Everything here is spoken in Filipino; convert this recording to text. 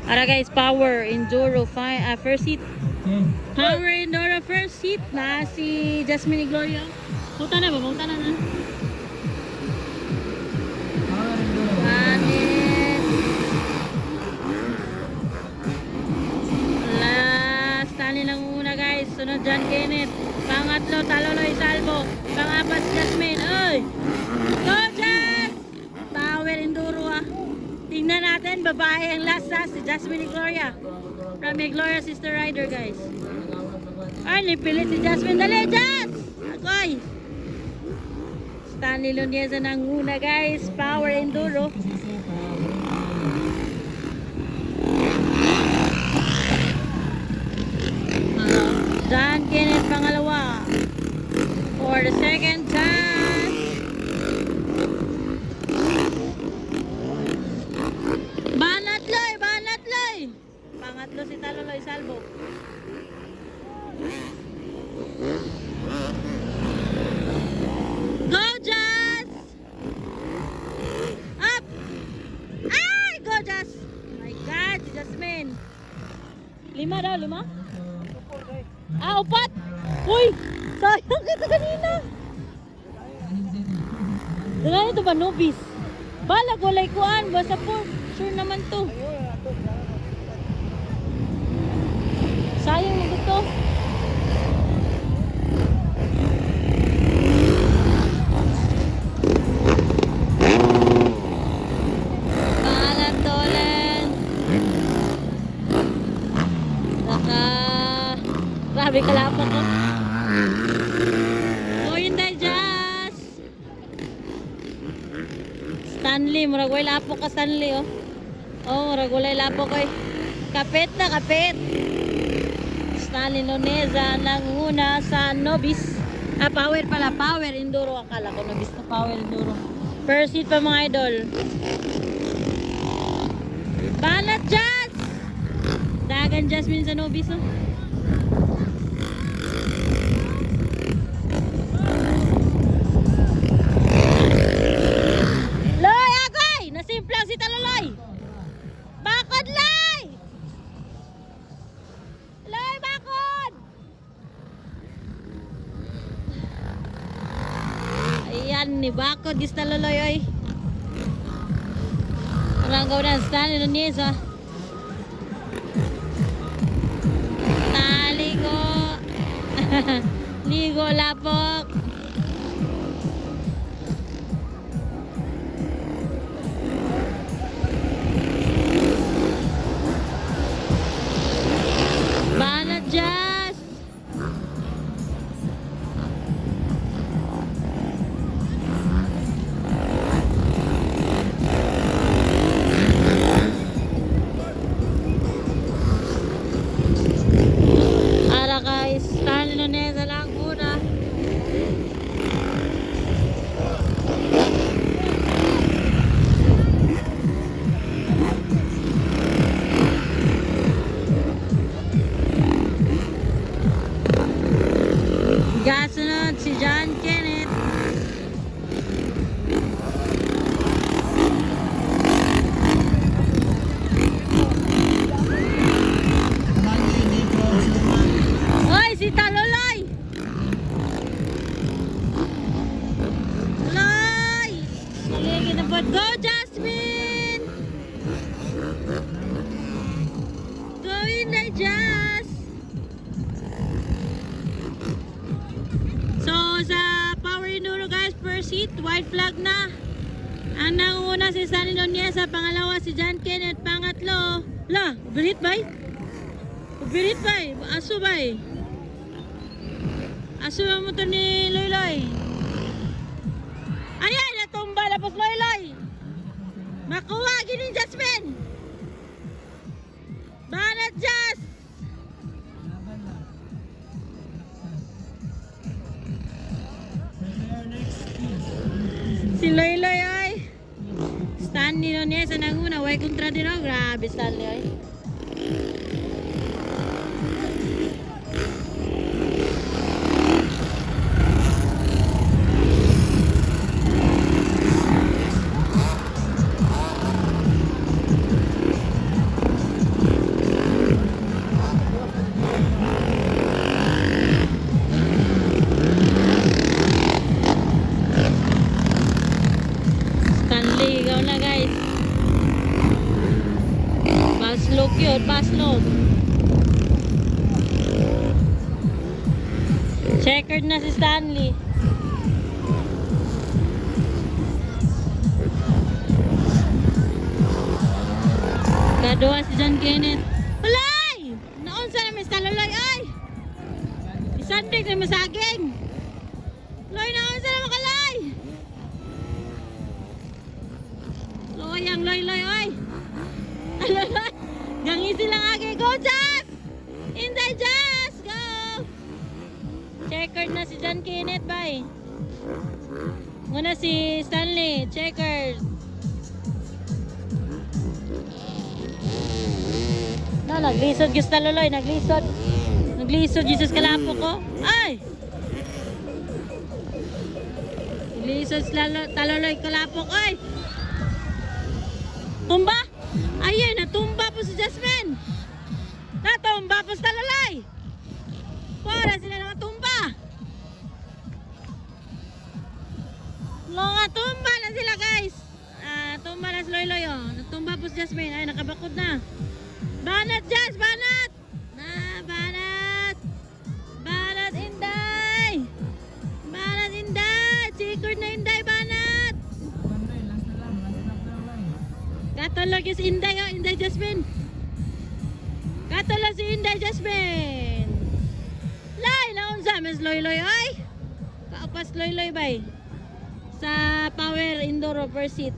Ara guys, Power Enduro first seat. Power Enduro first seat na si Jasmine Gloria. Punta na ba? Punta na na. Stanley lang una guys. Sunod John Kenneth. Pangatlo, Taloloy Salvo. Pangapat, Jasmine. Oy! Go, Jas! Power Enduro ah. Tingnan natin, babae ang last si Jasmine Gloria. From Gloria Sister Rider guys. Ay, nipilit si Jasmine. Dali, Jas! Akoy! Stanley Lunieza ng una guys. Power Enduro. John Kenneth pangalawa. For the second time. Banatloy! Banatloy! Pangatlo si Taloloy Salvo. Go, Jas! Up! Ay! Go, Jas! My God, si Jasmine. 5 daw, 5? Ah, 4! Uy! Sayang kita kanina! Dala ito ba, nobis? Balag, walay kuan. Basta po, sure naman to. Sayang mo ito. Pangalan Dolen. Grabe kalapot ko. So yun dahil Jas. Stanley, muragway lapo ka Stanley oh. Oh, muragway lapo ko eh. Kapit na kapit. Stanley Loneza nanguna sa Nobis. Ah, Power pala, Power Enduro. Akala ko Nobis na Power Enduro. First seat pa mga idol. Banat Jas! Dagan Jasmine sa Nobis oh. Loy, agoy! Nasimplang si Taloloy! Bakod, Loy! Loy, bakod! Ayan, ni bakod gis Taloloy oy. Parang gaw na Stanley Nunez ah. Taligo. Ligo lapok. Banat Jas. Ara guys, Stanley Nuneza lang una. Gasunod si John Kenneth. Oy, si Taloloy! Loy! Sige, kinabot. Go, Jasmine! Go in na, Jas! So, sa Power Enduro guys, first seat, white flag na. Ang nanguna si Stanley Nunez, pangalawa si John Kenneth, pangatlo. La, ubirit bay? Ubirit bay? Aso bay? Aso ang motor ni Loyloy. Ayan, natumba na po Loyloy. Makuha, gining Jasmine. Banat Jas. Si Loyloy ay Stanley Nunez ang nanguna. Way kontra din ako. Grabe Stanley ay. Paslog yun, paslog. Checkered na si Stanley. Kaduha si John Kenneth. Walay! Naunsa na Mr. Loloy, ay! Isandig na masaging. Loy, naunsa na makalay! Loy, ang loy, ay! Loloy! Gangisi lang agi. Go, Jazz! Inday, Jazz! Go! Checkered na si John Kenneth, bye. Muna si Stanley, checkered. No, naglisod gusto Loloy, naglisod. Naglisod Jesus kalapo ko. Ay! Naglisod taloloy kalapo ko. Ay! Tumba! Ayun, natumba po si Jasmine. Natumba po si taloloy. Para sila nakatumba. Mga tumba na sila guys. Tumba na si Loy, oh. Natumba po si Jasmine. Ay, nakabakod na. Banat, Jazz! Banat! Banat! Banat, Inday! Banat, Inday! Checkered na Inday, Banat! Katulog yung si Inday, oh. Inday Jasmine. Katulog si Inday Jasmine. Lay, naunsa, Miss Loy, ay! Kaupas Loy, bay. Sa Power Indoor Over Seat.